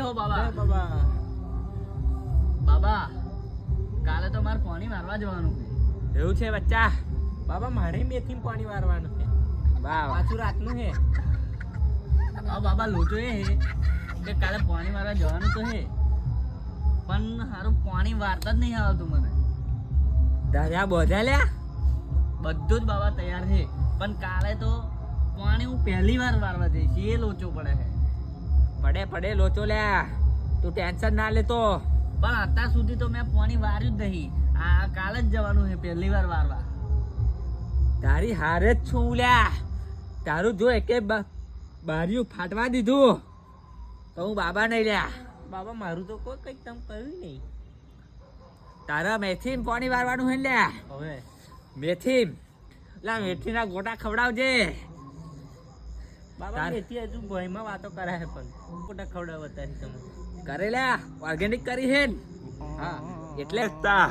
હો બાબા. બાબા બાબા કાલે તો મારે પાણી મારવા જવાનું છે. એવું છે બચ્ચા? બાબા મારે મેથી પાણી વારવાનું છે. વાહ પાછું રાતનું છે. હા બાબા લોચો એ હે કે કાલે પાણી મારવા જવાનું તો હે પણ હારું પાણી વારતા જ નહીં આવતું મને. દાદા બોધા લ્યા બધું જ બાબા તૈયાર છે પણ કાલે તો પાણી હું પહેલી વાર વારવા જઈશ એ લોચો પડે છે. પડે લોચો લ્યા તું ટેન્શન ના લેતો. પણ અત્યાર સુધી તો મેં પાણી વાર્યું જ નહીં. આ કાલે જ જવાનું છે પહેલી વાર વારવા. તારી હારે જ છું લ્યા. તારું જો એકે બારીયું ફાટવા દીધું તો હું બાબા નહીં લ્યા. બાબા મારું તો કોઈ કંઈક તમ કર્યું નહીં. તારા મેથી પાણી વારવાનું હોય લ્યા. હવે મેથી લા મેથીના ગોટા ખવડાવજે. બાબા મેથી હજુ ભયમાં વાતો કરાય પણ ગોટા ખવડાવતા તમે કરે લ્યા ઓર્ગેનિક કરી હે. હા એટલે જ તા